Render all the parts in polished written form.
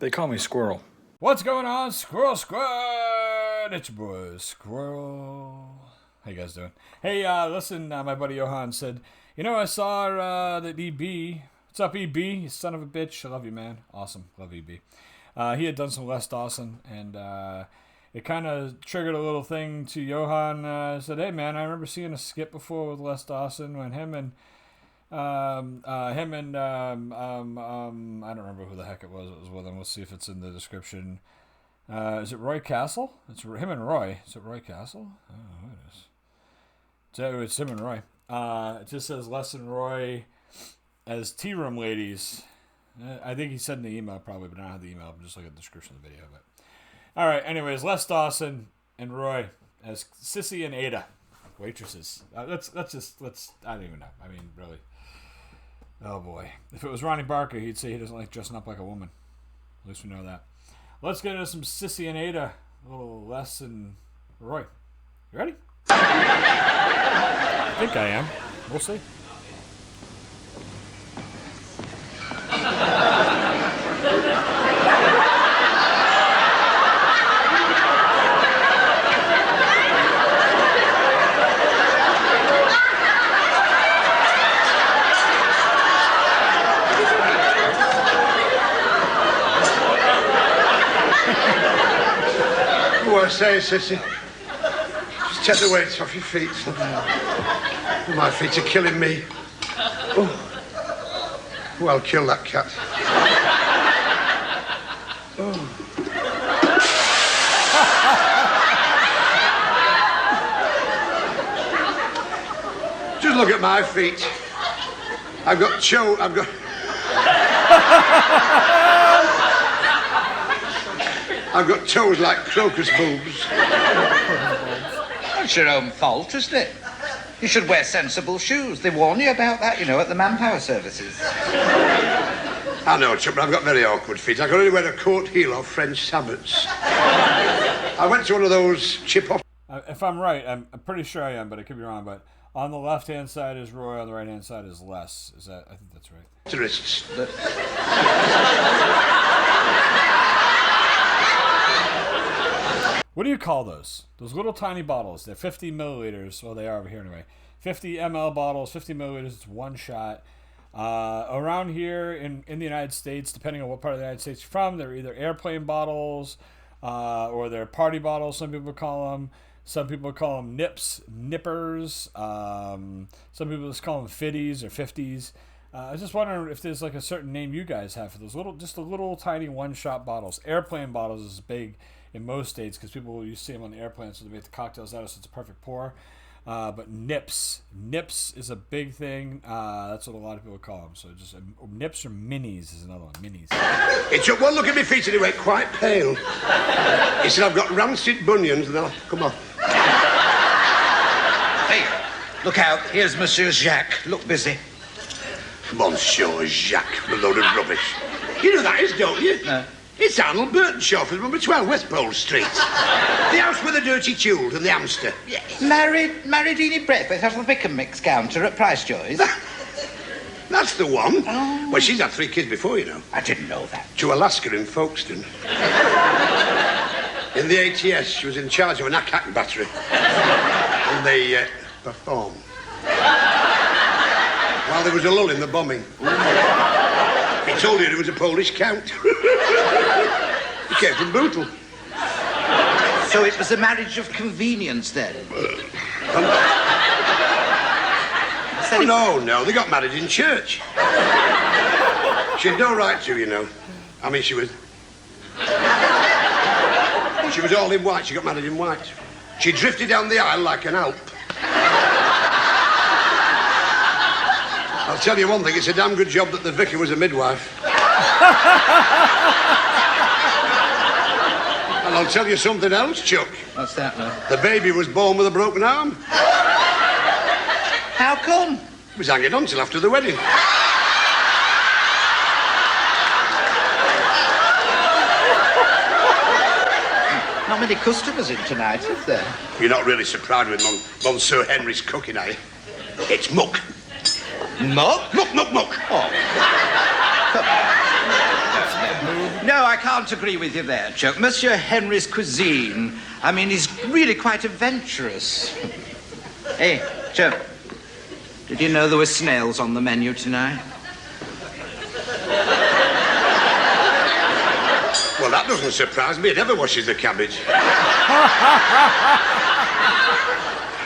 They call me Squirrel. What's going on, Squirrel Squad? It's your boy, Squirrel. How you guys doing? Hey, listen, my buddy Johan said, you know, I saw that EB. What's up, EB? You son of a bitch. I love you, man. Awesome. Love EB. He had done some Les Dawson, and it kind of triggered a little thing to Johan. Said, hey, man, I remember seeing a skit before with Les Dawson when him and I don't remember who the heck it was with him. We'll see if it's in the description. Is it Roy Castle? It's him and Roy. Is it Roy Castle? I don't know who it is. So it's him and Roy. It just says Les and Roy as tea room ladies. I think he said in the email probably, but I don't have the email. I'm just looking at the description of the video. But all right. Anyways, Les Dawson and Roy as Cissie and Ada, waitresses. Let's. I don't even know. I mean, really. Oh boy. If it was Ronnie Barker, he'd say he doesn't like dressing up like a woman. At least we know that. Let's get into some Cissie and Ada. A little Les and Roy. You ready? I think I am. We'll see. What I say, Sissy? Just take the weights off your feet. My feet are killing me. Oh, well, kill that cat. Oh. Just look at my feet. I've got toes like crocus bulbs. It's your own fault, isn't it? You should wear sensible shoes. They warn you about that, you know, at the manpower services. I know, Chuck, but I've got very awkward feet. I can only wear a coat heel or French sabots. I went to one of those chip-off... If I'm right, I'm pretty sure I am, but I could be wrong, but on the left-hand side is Roy, on the right-hand side is Les. Is that... I think that's right. Tourists. What do you call those? Those little tiny bottles. They're 50 milliliters. Well, they are over here anyway. 50 ml bottles, 50 milliliters. It's one shot. Around here in the United States, depending on what part of the United States you're from, they're either airplane bottles or they're party bottles, some people call them. Some people call them nippers. Some people just call them 50s or 50s. I was just wondering if there's like a certain name you guys have for those just the little tiny one-shot bottles. Airplane bottles is big in most states because you see them on the airplane, so they make the cocktails out of, so it's a perfect pour. But nips is a big thing. That's what a lot of people call them. So just nips or minis is another one. Minis. It's up. Well, look at my feet anyway, quite pale. He said I've got rancid bunions, and then come on. Hey, look out. Here's Monsieur Jacques. Look busy. Monsieur Jacques, a load of rubbish. You know that is, don't you? No. It's Arnold Burtonshaw, number 12, West Pole Street. The house with the dirty tules and the hamster. Yes. Married eating breakfast off the pick and mix counter at Price Joy's. That's the one. Oh. Well, she's had 3 kids before, you know. I didn't know that. To Alaska in Folkestone. In the ATS, she was in charge of an ack battery. And they performed. While there was a lull in the bombing. He told you it was a Polish count. He came from Bootle. So it was a marriage of convenience then? No, they got married in church. She had no right to, you know. I mean, she was all in white. She got married in white. She drifted down the aisle like an Alp. I'll tell you one thing, it's a damn good job that the vicar was a midwife. And I'll tell you something else, Chuck. What's that, man? The baby was born with a broken arm. How come? He was hanging on till after the wedding. Not many customers in tonight, is there? You're not really surprised with Monsieur Henry's cooking, are you? It's muck. Muck? Muck. Oh. No, I can't agree with you there, Chuck. Monsieur Henry's cuisine, I mean, is really quite adventurous. Hey, Chuck, did you know there were snails on the menu tonight? Well, that doesn't surprise me. It never washes the cabbage.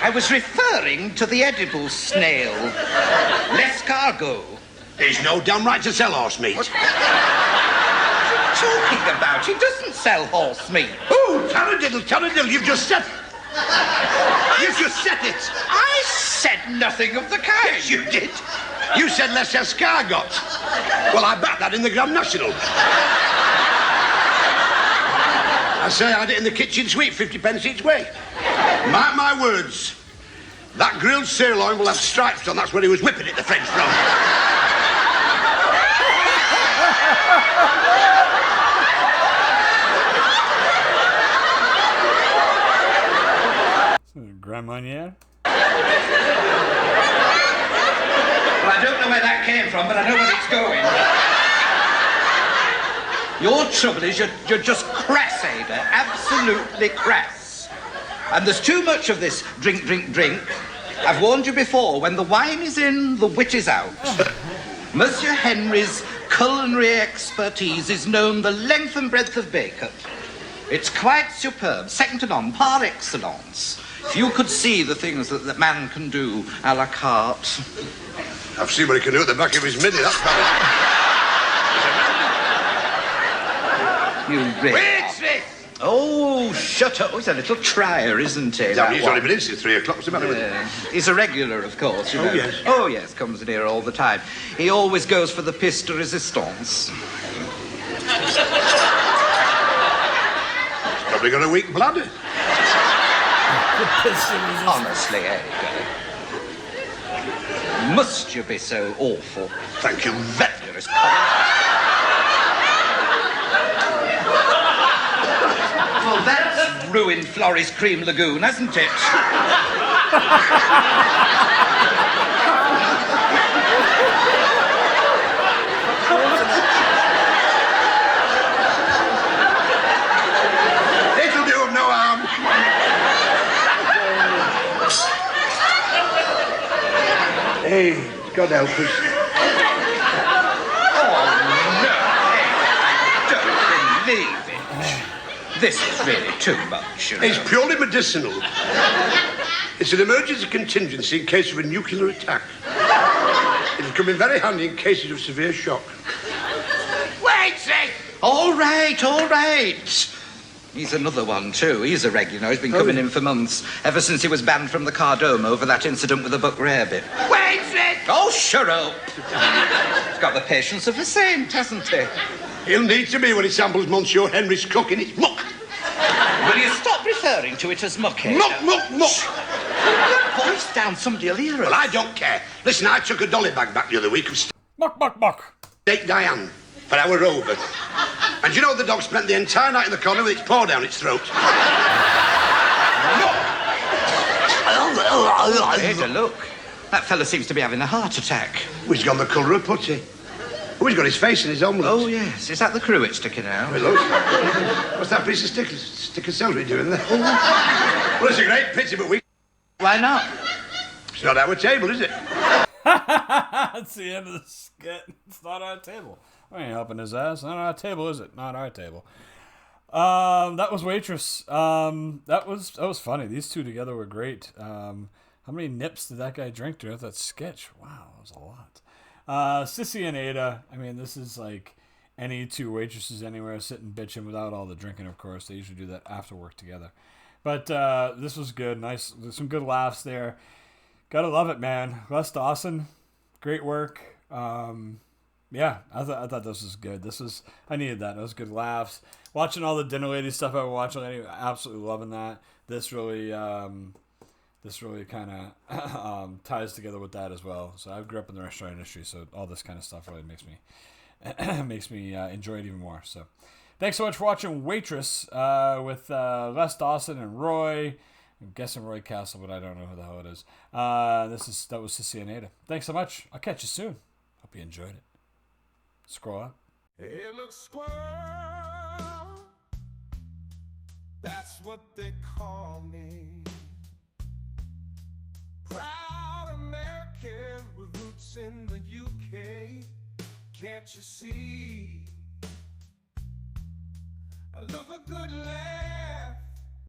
I was referring to the edible snail. L'escargot. There's no damn right to sell horse meat. What are you talking about? He doesn't sell horse meat. Oh, taradiddle, you've just said it. You've just said it. I said nothing of the kind. Yes, you did. You said less escargot. Well, I backed that in the Grand National. I say I had it in the kitchen suite, 50 pence each way. Mark my words. That grilled sirloin will have stripes on. That's where he was whipping it, the French from. Grand Marnier? Well, I don't know where that came from, but I know where it's going. Your trouble is you're just crass, Ada. Absolutely crass. And there's too much of this drink. I've warned you before, when the wine is in, the wit is out. Monsieur Henry's culinary expertise is known the length and breadth of Bacon. It's quite superb, second to none, par excellence. If you could see the things that man can do a la carte. I've seen what he can do at the back of his midi, that's about it. You really Waitress! Oh, shut up. Oh, he's a little trier, isn't he? Yeah, he's only been in since 3 o'clock. What's the matter with him? He's a regular, of course, you know. yes. Oh, yes, comes in here all the time. He always goes for the pièce de résistance. He's probably got a weak bladder. Honestly, Ada. Must you be so awful? Thank you very much. You're as common. Well, that's ruined Florrie's Cream Lagoon, hasn't it? It'll do him no harm. Hey, God help us. Don't believe it. This is really too much, you know. It's purely medicinal. It's an emergency contingency in case of a nuclear attack. It'll come in very handy in cases of severe shock. Waitress! All right. He's another one, too. He's a regular. He's been coming in for months, ever since he was banned from the Cardome over that incident with the buck rarebit. Waitress! Oh, shut up. He's got the patience of a saint, hasn't he? He'll need to be when he samples Monsieur Henry's cook in its muck. Will you stop referring to it as muck, Ada? Muck! Voice down, somebody will hear us. Well, I don't care. Listen, I took a dolly bag back the other week of Muck. steak Diane for our Rover. And you know the dog spent the entire night in the corner with its paw down its throat. Ada, look. That fella seems to be having a heart attack. Oh, he's gone the colour of putty. Oh, he's got his face in his omelette. Oh, yes. Is that the cruet sticking out? Well, look. What's that piece of stick of celery doing there? Well, it's a great pity, but we... Why not? It's not our table, is it? That's the end of the skit. It's not our table. I ain't helping his ass. Not our table, is it? Not our table. That was Waitress. That was funny. These two together were great. How many nips did that guy drink during that sketch? Wow, that was a lot. Cissie and Ada. I mean, this is like any two waitresses anywhere sitting bitching without all the drinking, of course. They usually do that after work together. But this was good. Nice. There's some good laughs there. Gotta love it, man. Les Dawson, great work. Yeah, I thought this was good. I needed that. It was good laughs. Watching all the Dinner Lady stuff I was watching, absolutely loving that. This really kind of ties together with that as well. So I grew up in the restaurant industry, so all this kind of stuff really makes me enjoy it even more. So thanks so much for watching Waitress with Les Dawson and Roy. I'm guessing Roy Castle, but I don't know who the hell it is. That was Cissie and Ada. Thanks so much. I'll catch you soon. Hope you enjoyed it. Scroll up. Hey, look, squirrel. that's what they call me. Proud American with roots in the UK. Can't you see? I love a good land.